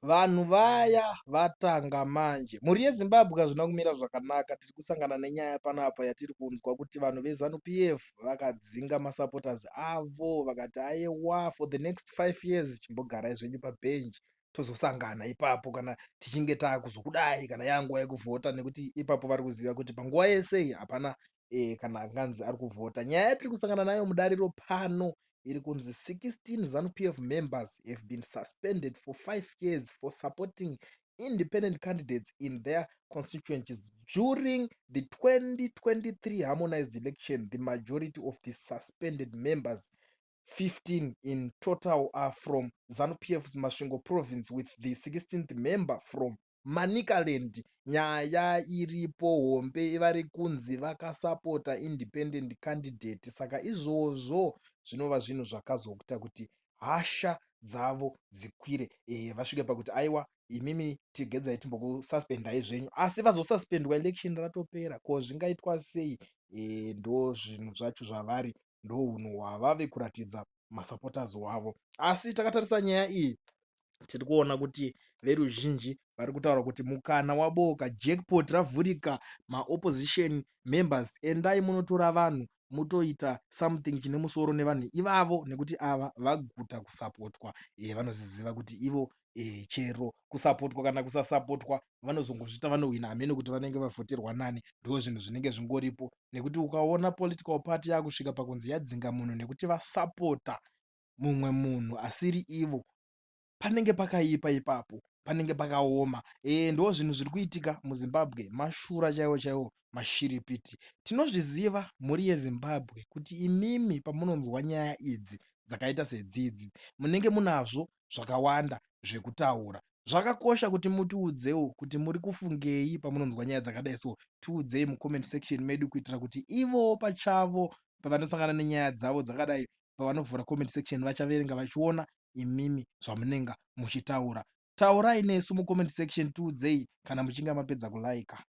Vanhu vaya vatanga manje. Mhuri yeZimbabwe hazvina kumira zvakanaka. Tiri kusangana nenyaya panapa yatiri kunzwa kuti vanhu veZANU-PF vakadzinga masupporters avo vakati aiwa for the next 5 years chimbogarai zvenyu pabhenji tozosangana ipapo kana tichinge taakuzokudai kana yanguva yekuvhota, nekuti ipapo vari kuziva kuti panguva yese iyi hapana kana anganzi ari kuvhota. Nyaya yatiri kusangana nayo mudariro pano iri kunzi 16 ZANU-PF members have been suspended for 5 years for supporting independent candidates in their constituencies during the 2023 harmonized election. The majority of the suspended members, 15 in total, are from ZANU-PF's Masvingo province, with the 16th member from Manicaland. Nyaya iripo hombe vari kunzi vakasapota independent candidate, saka izvozvo zvinova zvinhu zvakazokuta kuti hasha dzavo dzikwire. Vasvike pakuti aiwa imimi tigedzai timbokususpendai zvenyu, asi vazosuspendwa election ratopera. Ko zvingaitwa sei? Ndo zvinhu zvacho zvavari, ndo unhu hwavave kuratidza masupporters wavo. Asi takatarisa nyaya iyi tiri kuona kuti veruzhinji vari kutaura kuti mukana wabooka, jackpot ravhurika. Maopposition members, endai munotora vanhu mutoita something chine musoro nevanhu ivavo, nekuti ava vaguta kusapotwa. Vanoziziva kuti ivo chero kusapotwa kana kusasapotwa vanozongozvita vanohwina hamene kuti vanenge vavhoterwa nani. Ndo zvinhu zvinenge zvingoripo, nekuti ukaona political party yakusvika pakunzi yadzinga munhu nekuti vasapota mumwe munhu asiri ivo, panenge pakaipa ipapo, panenge pakaoma. Ndo zvinhu zviri kuitika muZimbabwe, mashura chaiwo chaiwo, mashiripiti. Tinozviziva mhuri yeZimbabwe kuti imimi pamunonzwa nyaya idzi dzakaita sedzidzi munenge munazvo zvakawanda zvekutaura. Zvakakosha kuti mutiudzewo kuti muri kufungei pamunonzwa nyaya dzakadai so. Tiudzei mucomment section medu kuitira kuti ivo pachavo pavanosangana nenyaya dzavo dzakadai, pavanovhura comment section vachaverenga vachiona imimi zvamunenge muchitaura. Taurai nesu mucomment section, tiudzei kana muchinge mapedza kulaika.